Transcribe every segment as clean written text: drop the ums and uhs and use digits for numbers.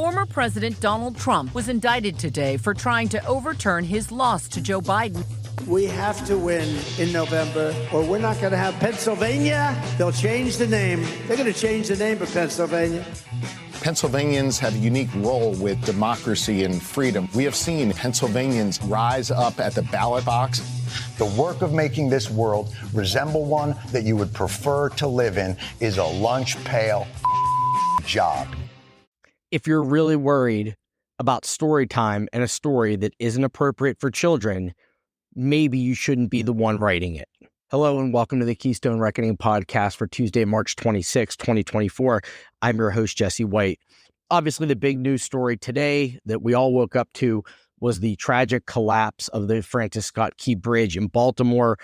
Former President Donald Trump was indicted today for trying to overturn his loss to Joe Biden. We have to win in November, or we're not going to have Pennsylvania. They'll change the name. They're going to change the name of Pennsylvania. Pennsylvanians have a unique role with democracy and freedom. We have seen Pennsylvanians rise up at the ballot box. The work of making this world resemble one that you would prefer to live in is a lunch pail job. If you're really worried about story time and a story that isn't appropriate for children, maybe you shouldn't be the one writing it. Hello and welcome to the Keystone Reckoning podcast for Tuesday, March 26, 2024. I'm your host, Jesse White. Obviously, the big news story today that we all woke up to was the tragic collapse of the Francis Scott Key Bridge in Baltimore.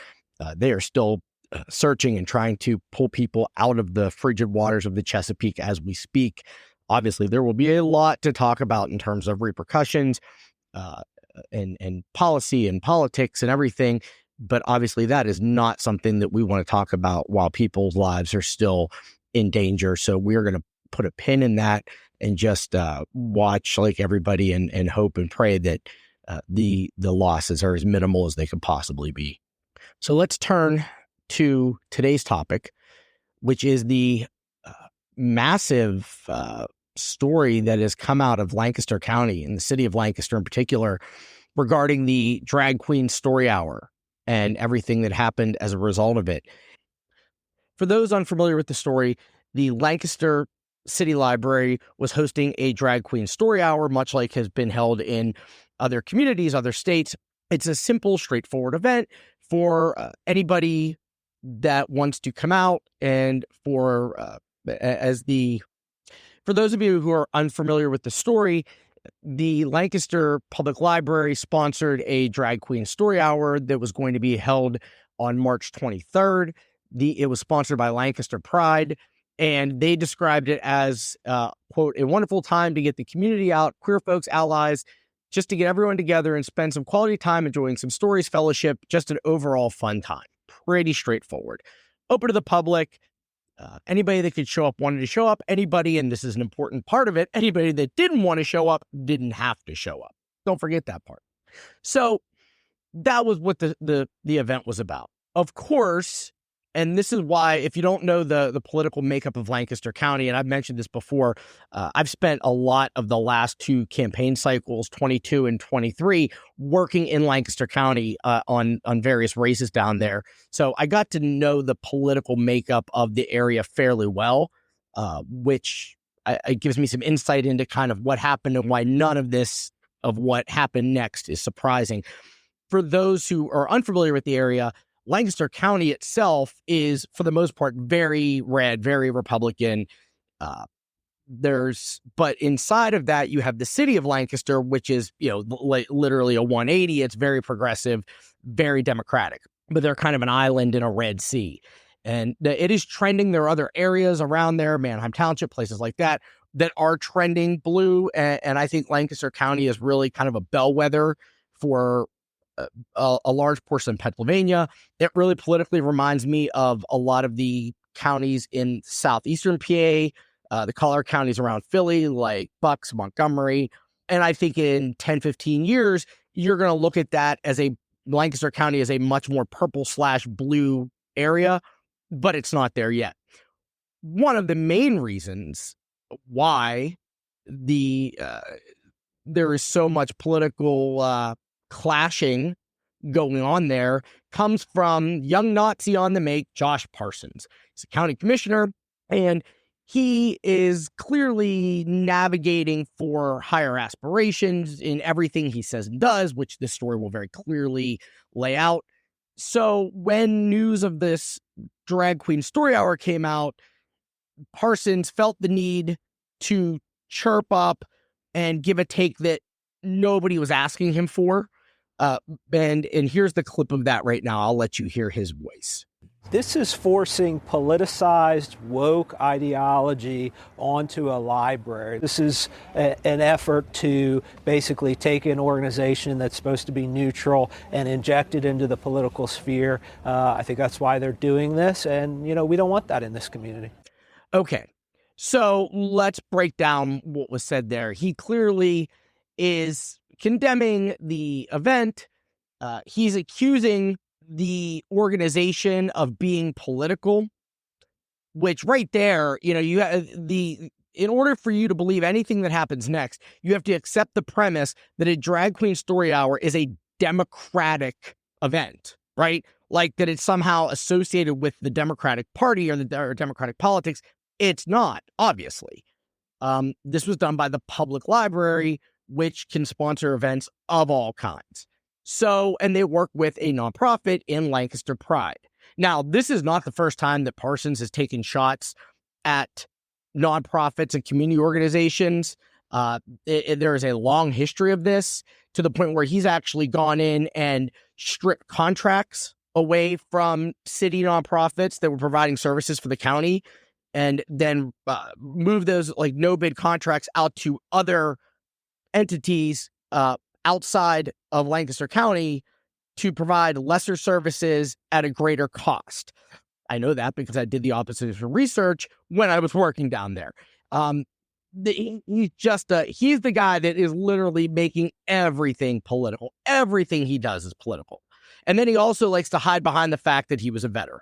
They are still searching and trying to pull people out of the frigid waters of the Chesapeake as we speak. Obviously, there will be a lot to talk about in terms of repercussions and policy and politics and everything. But obviously, that is not something that we want to talk about while people's lives are still in danger. So we're going to put a pin in that and just watch like everybody and hope and pray that the losses are as minimal as they could possibly be. So let's turn to today's topic, which is the massive story that has come out of Lancaster County and the city of Lancaster in particular regarding the drag queen story hour and everything that happened as a result of it. For those unfamiliar with the story, the Lancaster City Library was hosting a drag queen story hour, much like has been held in other communities, other states. It's a simple, straightforward event for anybody that wants to come out. And for those of you who are unfamiliar with the story, the Lancaster Public Library sponsored a drag queen story hour that was going to be held on March 23rd. It was sponsored by Lancaster Pride, and they described it as, quote, a wonderful time to get the community out, queer folks, allies, just to get everyone together and spend some quality time enjoying some stories, fellowship, just an overall fun time. Pretty straightforward. Open to the public. Anybody that could show up wanted to show up. Anybody, and this is an important part of it, anybody that didn't want to show up didn't have to show up. Don't forget that part. So that was what the event was about. Of course, and this is why, if you don't know the political makeup of Lancaster County, and I've mentioned this before, I've spent a lot of the last two campaign cycles, 22 and 23, working in Lancaster County on various races down there. So I got to know the political makeup of the area fairly well, which it gives me some insight into kind of what happened and why none of this of what happened next is surprising. For those who are unfamiliar with the area, Lancaster County itself is, for the most part, very red, very Republican. But inside of that, you have the city of Lancaster, which is, literally a 180. It's very progressive, very Democratic, but they're kind of an island in a red sea. And it is trending. There are other areas around there, Manheim Township, places like that are trending blue. And I think Lancaster County is really kind of a bellwether for a large portion of Pennsylvania. It really politically reminds me of a lot of the counties in southeastern PA, the collar counties around Philly, like Bucks, Montgomery. And I think in 10, 15 years, you're going to look at that as Lancaster County as a much more purple/blue area, but it's not there yet. One of the main reasons why there is so much political clashing going on there comes from young Nazi on the make, Josh Parsons. He's a county commissioner, and he is clearly navigating for higher aspirations in everything he says and does, which this story will very clearly lay out. So when news of this drag queen story hour came out, Parsons felt the need to chirp up and give a take that nobody was asking him for. And here's the clip of that right now. I'll let you hear his voice. This is forcing politicized woke ideology onto a library. This is an effort to basically take an organization that's supposed to be neutral and inject it into the political sphere. I think that's why they're doing this. And, we don't want that in this community. Okay. So let's break down what was said there. He clearly is condemning the event. He's accusing the organization of being political, which right there, you have in order for you to believe anything that happens next, you have to accept the premise that a drag queen story hour is a democratic event, right? Like that it's somehow associated with the Democratic Party or Democratic politics. It's not, obviously. This was done by the public library, which can sponsor events of all kinds. So, and they work with a nonprofit in Lancaster Pride. Now, this is not the first time that Parsons has taken shots at nonprofits and community organizations. There is a long history of this, to the point where he's actually gone in and stripped contracts away from city nonprofits that were providing services for the county, and then move those like no bid contracts out to other entities outside of Lancaster County to provide lesser services at a greater cost. I know that because I did the opposite research when I was working down there. He's the guy that is literally making everything political. Everything he does is political. And then he also likes to hide behind the fact that he was a veteran.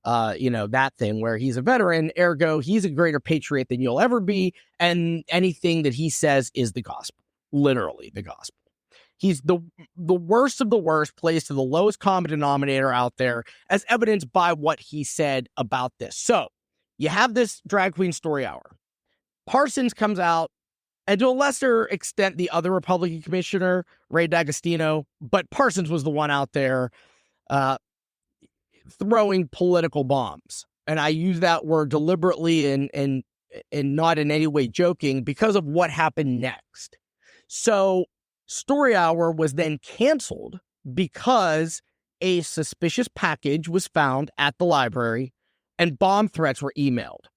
That thing where he's a veteran, ergo he's a greater patriot than you'll ever be. And anything that he says is the gospel, literally the gospel. He's the worst of the worst, plays to the lowest common denominator out there, as evidenced by what he said about this. So you have this drag queen story hour. Parsons comes out, and to a lesser extent, the other Republican commissioner, Ray D'Agostino, but Parsons was the one out there throwing political bombs. And I use that word deliberately and not in any way joking, because of what happened next. So Story Hour was then canceled because a suspicious package was found at the library and bomb threats were emailed,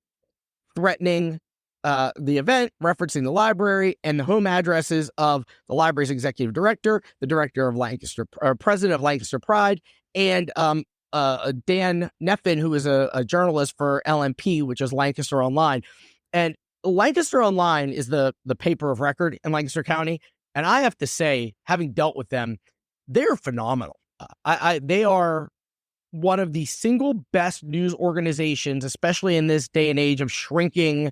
threatening the event, referencing the library and the home addresses of the library's executive director, the director of president of Lancaster Pride, and Dan Neffin, who is a journalist for LMP, which is Lancaster Online. And Lancaster Online is the paper of record in Lancaster County. And I have to say, having dealt with them, they're phenomenal. They are one of the single best news organizations, especially in this day and age of shrinking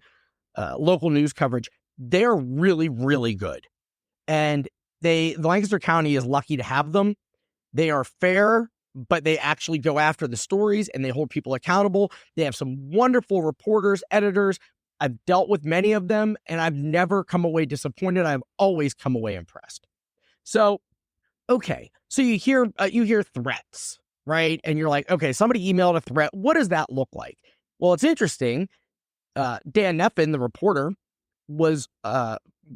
local news coverage. They're really, really good. And the Lancaster County is lucky to have them. They are fair, but they actually go after the stories and they hold people accountable. They have some wonderful reporters, editors. I've dealt with many of them, and I've never come away disappointed. I've always come away impressed. So, okay. So you hear threats, right? And you're like, okay, somebody emailed a threat. What does that look like? Well, it's interesting. Dan Neffin, the reporter,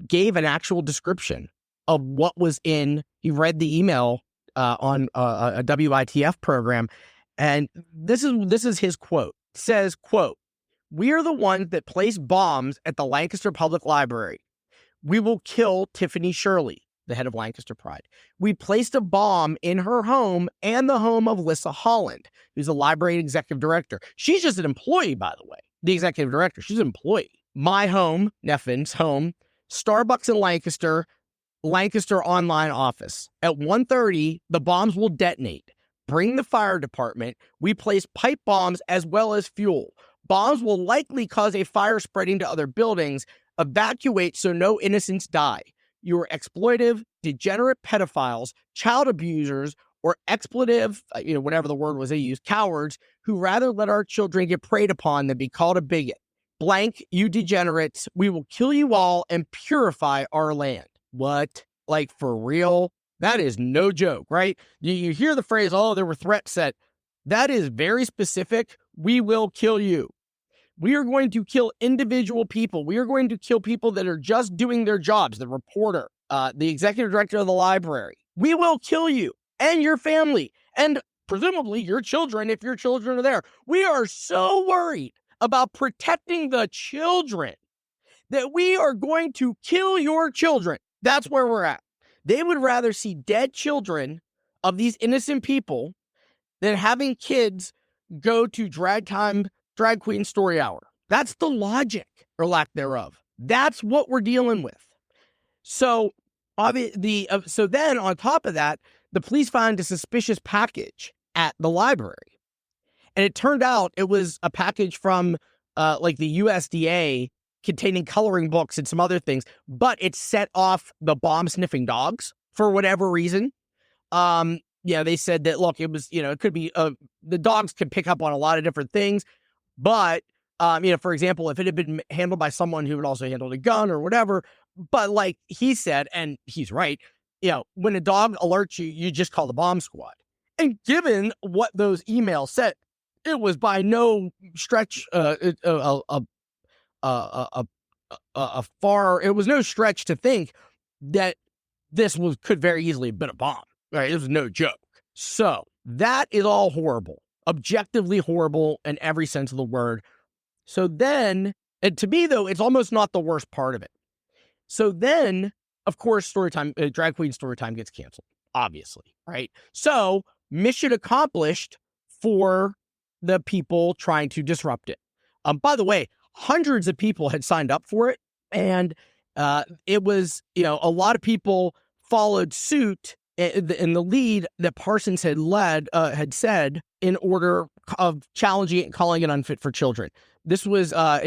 gave an actual description of what was in. He read the email on a WITF program, and this is his quote. It says, quote, "We are the ones that placed bombs at the Lancaster Public Library. We will kill Tiffany Shirley, the head of Lancaster Pride. We placed a bomb in her home and the home of Lissa Holland, who's a library executive director. She's just an employee, by the way. The executive director, she's an employee. My home, Neffin's home, Starbucks in Lancaster, Lancaster online office. At 1:30, the bombs will detonate. Bring the fire department. We place pipe bombs as well as fuel. Bombs will likely cause a fire spreading to other buildings. Evacuate so no innocents die. You are exploitive, degenerate pedophiles, child abusers, or expletive, whatever the word was they used, cowards who rather let our children get preyed upon than be called a bigot. Blank, you degenerates. We will kill you all and purify our land." What? Like, for real? That is no joke, right? You hear the phrase, oh, there were threats set. That is very specific. We will kill you. We are going to kill individual people. We are going to kill people that are just doing their jobs. The reporter, the executive director of the library. We will kill you and your family and presumably your children if your children are there. We are so worried about protecting the children that we are going to kill your children. That's where we're at. They would rather see dead children of these innocent people than having kids go to drag queen story hour. That's the logic, or lack thereof. That's what we're dealing with. So, so then on top of that, the police found a suspicious package at the library. And it turned out it was a package from like the USDA containing coloring books and some other things, but it set off the bomb sniffing dogs for whatever reason. They said that, look, it was, it could be, the dogs could pick up on a lot of different things, but, for example, if it had been handled by someone who had also handled a gun or whatever, but like he said, and he's right, when a dog alerts you, you just call the bomb squad. And given what those emails said, it was by no stretch it was no stretch to think that this could very easily have been a bomb. Right? It was no joke. So that is all horrible, objectively horrible in every sense of the word. So then, and to me though, it's almost not the worst part of it. So then, of course, drag queen story time gets canceled, obviously, right? So mission accomplished for the people trying to disrupt it. By the way, hundreds of people had signed up for it, and it was, a lot of people followed suit in the lead that Parsons had said in order of challenging it and calling it unfit for children. This was a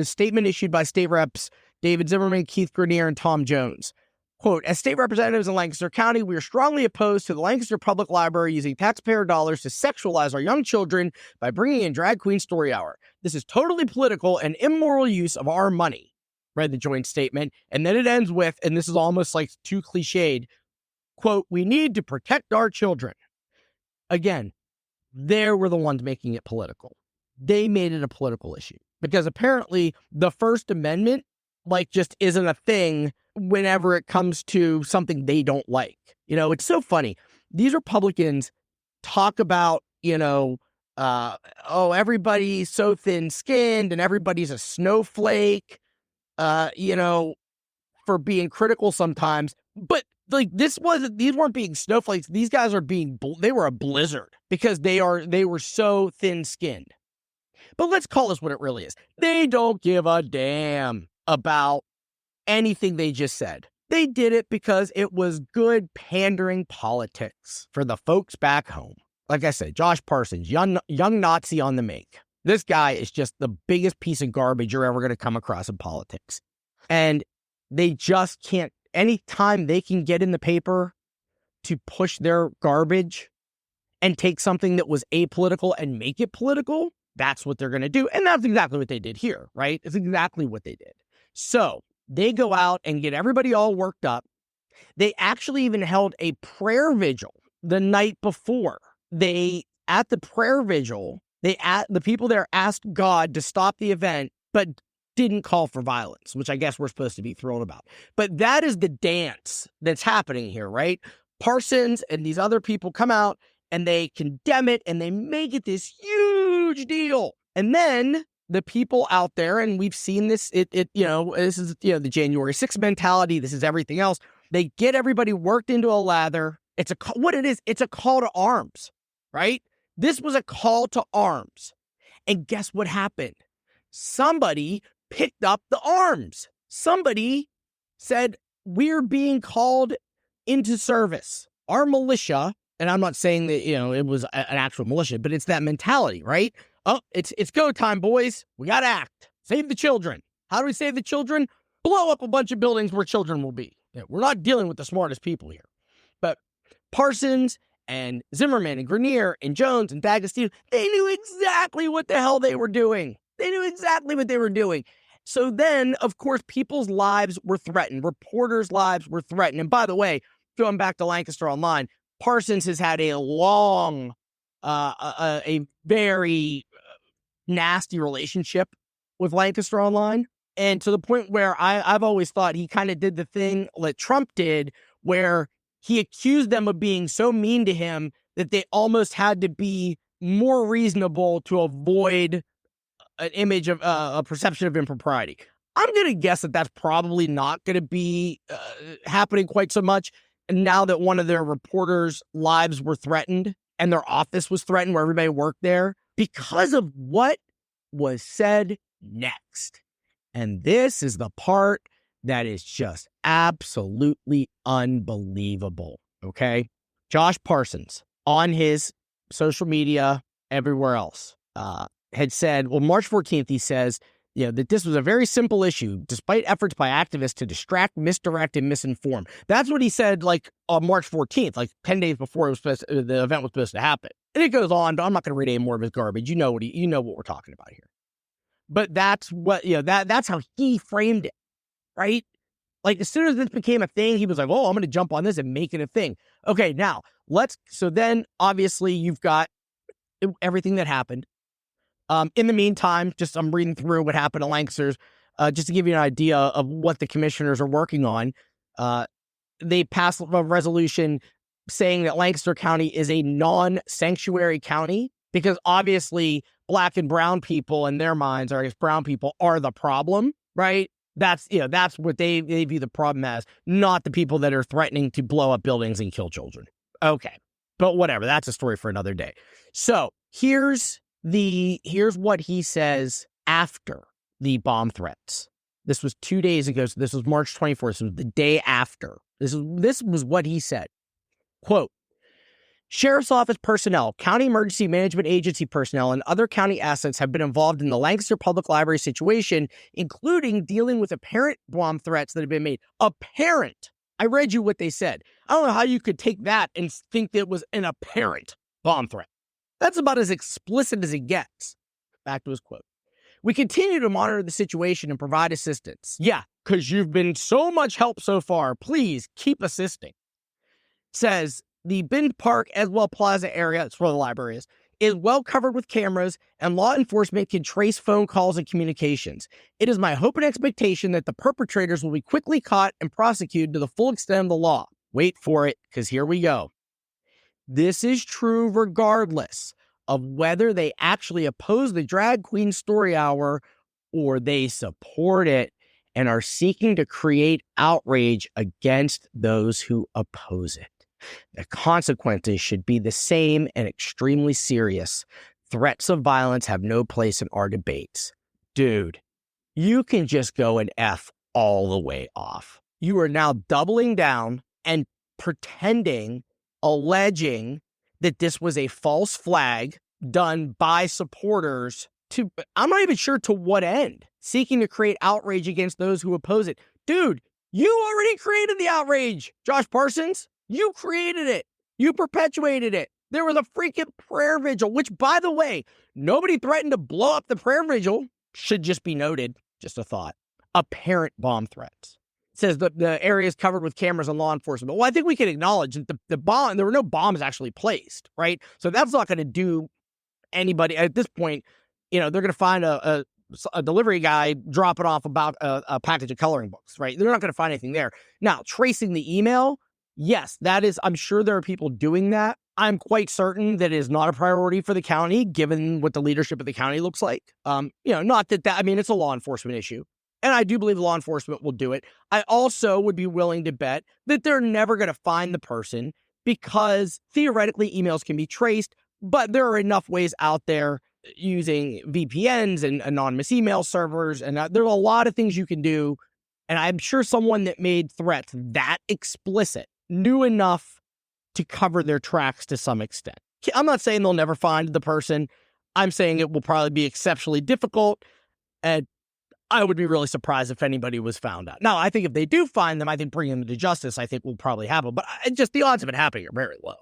statement issued by state reps David Zimmerman, Keith Grenier, and Tom Jones. Quote, as state representatives in Lancaster County, we are strongly opposed to the Lancaster Public Library using taxpayer dollars to sexualize our young children by bringing in Drag Queen Story Hour. This is totally political and immoral use of our money, read the joint statement. And then it ends with, and this is almost like too cliched, quote, we need to protect our children. Again, they were the ones making it political. They made it a political issue because apparently the First Amendment just isn't a thing whenever it comes to something they don't like. It's so funny. These Republicans talk about, everybody's so thin-skinned and everybody's a snowflake, for being critical sometimes. But these weren't being snowflakes. These guys they were a blizzard because they were so thin-skinned. But let's call this what it really is. They don't give a damn about anything they just said. They did it because it was good pandering politics for the folks back home. Like I said, Josh Parsons, young Nazi on the make. This guy is just the biggest piece of garbage you're ever going to come across in politics. And they just can't, anytime they can get in the paper to push their garbage and take something that was apolitical and make it political, that's what they're going to do. And that's exactly what they did here, right? It's exactly what they did. So they go out and get everybody all worked up. They actually even held a prayer vigil the night before. At the prayer vigil, the people there asked God to stop the event, but didn't call for violence, which I guess we're supposed to be thrilled about. But that is the dance that's happening here, right? Parsons and these other people come out and they condemn it and they make it this huge deal. And then the people out there, and we've seen this, this is, the January 6th mentality. This is everything else. They get everybody worked into a lather. It's a call to arms, right? This was a call to arms. And guess what happened? Somebody picked up the arms. Somebody said, we're being called into service. Our militia, and I'm not saying that, it was an actual militia, but it's that mentality, right? Oh, it's go time, boys. We got to act. Save the children. How do we save the children? Blow up a bunch of buildings where children will be. We're not dealing with the smartest people here. But Parsons and Zimmerman and Grenier and Jones and D'Agostino, they knew exactly what the hell they were doing. They knew exactly what they were doing. So then, of course, people's lives were threatened. Reporters' lives were threatened. And by the way, going back to Lancaster Online, Parsons has had a long, a very nasty relationship with Lancaster Online. And to the point where I've always thought he kind of did the thing that Trump did, where he accused them of being so mean to him that they almost had to be more reasonable to avoid an image of a perception of impropriety. I'm going to guess that that's probably not going to be happening quite so much. And now that one of their reporters' lives were threatened and their office was threatened where everybody worked there, because of what was said next. And this is the part that is just absolutely unbelievable, okay? Josh Parsons, on his social media, everywhere else, had said, well, March 14th, he says, that this was a very simple issue, despite efforts by activists to distract, misdirect, and misinform. That's what he said, on March 14th, 10 days before the event was supposed to happen. And it goes on, but I'm not going to read any more of his garbage. You know what we're talking about here. But that's what, that's how he framed it, right? As soon as this became a thing, he was like, oh, I'm going to jump on this and make it a thing. Okay, now, so then, obviously, you've got everything that happened. In the meantime, I'm reading through what happened to Lancaster's, just to give you an idea of what the commissioners are working on. They passed a resolution saying that Lancaster County is a non-sanctuary county because obviously Black and brown people in their minds, or I guess brown people, are the problem, right? That's what they view the problem as, not the people that are threatening to blow up buildings and kill children. Okay, but whatever, that's a story for another day. So here's what he says after the bomb threats. This was 2 days ago, so this was March 24th, so the day after. This was what he said. Quote, Sheriff's Office personnel, County Emergency Management Agency personnel, and other county assets have been involved in the Lancaster Public Library situation, including dealing with apparent bomb threats that have been made. Apparent. I read you what they said. I don't know how you could take that and think that it was an apparent bomb threat. That's about as explicit as it gets. Back to his quote. We continue to monitor the situation and provide assistance. Yeah, because you've been so much help so far. Please keep assisting. Says, the Bend Park as well Plaza area, that's where the library is well covered with cameras, and law enforcement can trace phone calls and communications. It is my hope and expectation that the perpetrators will be quickly caught and prosecuted to the full extent of the law. Wait for it, because here we go. This is true regardless of whether they actually oppose the Drag Queen Story Hour or they support it and are seeking to create outrage against those who oppose it. The consequences should be the same and extremely serious. Threats of violence have no place in our debates. Dude, you can just go and F all the way off. You are now doubling down and alleging that this was a false flag done by supporters to, I'm not even sure to what end, seeking to create outrage against those who oppose it. Dude, you already created the outrage, Josh Parsons. You created it. You perpetuated it. There was a freaking prayer vigil, which, by the way, nobody threatened to blow up the prayer vigil. Should just be noted. Just a thought. Apparent bomb threats. It says the area is covered with cameras and law enforcement. Well, I think we can acknowledge that the bomb, there were no bombs actually placed, right? So that's not going to do anybody at this point. They're going to find a delivery guy dropping off about a package of coloring books, right? They're not going to find anything there. Now, tracing the email, yes, that is, I'm sure there are people doing that. I'm quite certain that it is not a priority for the county, given what the leadership of the county looks like. Not that, I mean, it's a law enforcement issue. And I do believe law enforcement will do it. I also would be willing to bet that they're never going to find the person because theoretically emails can be traced, but there are enough ways out there using VPNs and anonymous email servers. And there's a lot of things you can do. And I'm sure someone that made threats that explicit knew enough to cover their tracks to some extent. I'm not saying they'll never find the person. I'm saying it will probably be exceptionally difficult. And I would be really surprised if anybody was found out. Now, I think if they do find them, I think bringing them to justice, I think will probably happen. But just the odds of it happening are very low.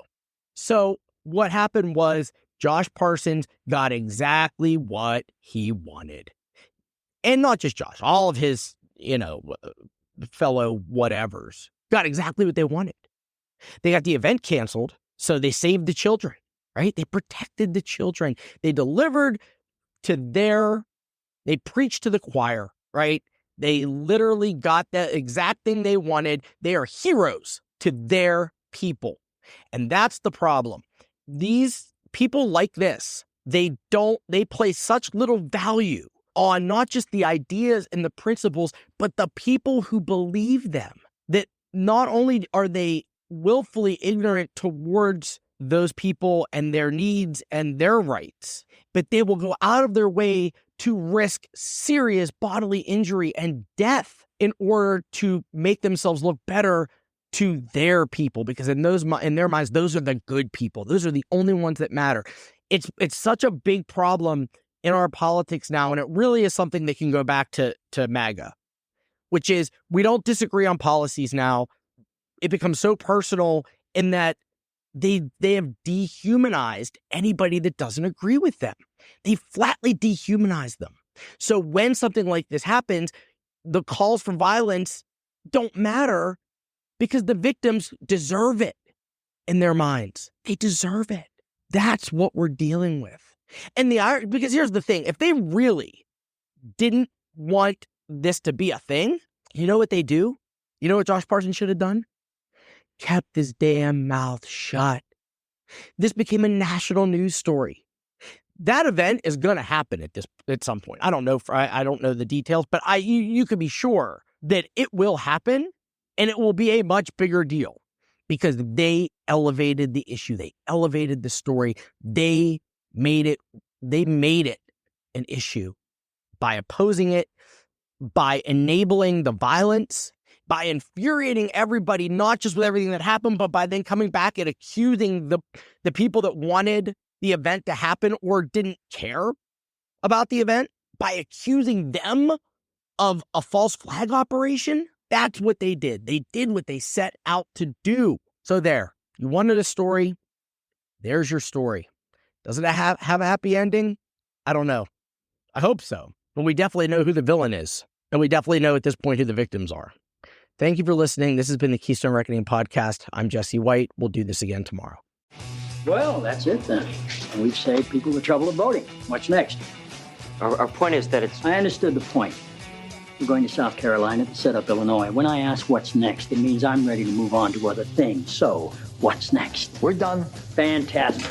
So what happened was Josh Parsons got exactly what he wanted. And not just Josh, all of his, fellow whatevers got exactly what they wanted. They got the event canceled, so they saved the children, right? They protected the children. They delivered they preached to the choir, right? They literally got the exact thing they wanted. They are heroes to their people. And that's the problem. These people like this, they place such little value on not just the ideas and the principles, but the people who believe them, that not only are they willfully ignorant towards those people and their needs and their rights, but they will go out of their way to risk serious bodily injury and death in order to make themselves look better to their people, because in their minds, those are the good people. Those are the only ones that matter. It's such a big problem in our politics now, and it really is something that can go back to MAGA, which is we don't disagree on policies now. It becomes so personal in that they have dehumanized anybody that doesn't agree with them. They flatly dehumanize them. So when something like this happens, the calls for violence don't matter because the victims deserve it in their minds. They deserve it. That's what we're dealing with. And because here's the thing, if they really didn't want this to be a thing, you know what they do? You know what Josh Parsons should have done? Kept his damn mouth shut. This became a national news story. That event is going to happen at some point. I don't know. I don't know the details, but you could be sure that it will happen, and it will be a much bigger deal because they elevated the issue. They elevated the story. They made it an issue by opposing it, by enabling the violence, by infuriating everybody, not just with everything that happened, but by then coming back and accusing the people that wanted the event to happen or didn't care about the event, by accusing them of a false flag operation. That's what they did. They did what they set out to do. So there, you wanted a story. There's your story. Does it have a happy ending? I don't know. I hope so. But we definitely know who the villain is. And we definitely know at this point who the victims are. Thank you for listening. This has been the Keystone Reckoning Podcast. I'm Jesse White. We'll do this again tomorrow. Well, that's it then. And we've saved people the trouble of voting. What's next? Our point is that it's... I understood the point. We're going to South Carolina to set up Illinois. When I ask what's next, it means I'm ready to move on to other things. So, what's next? We're done. Fantastic.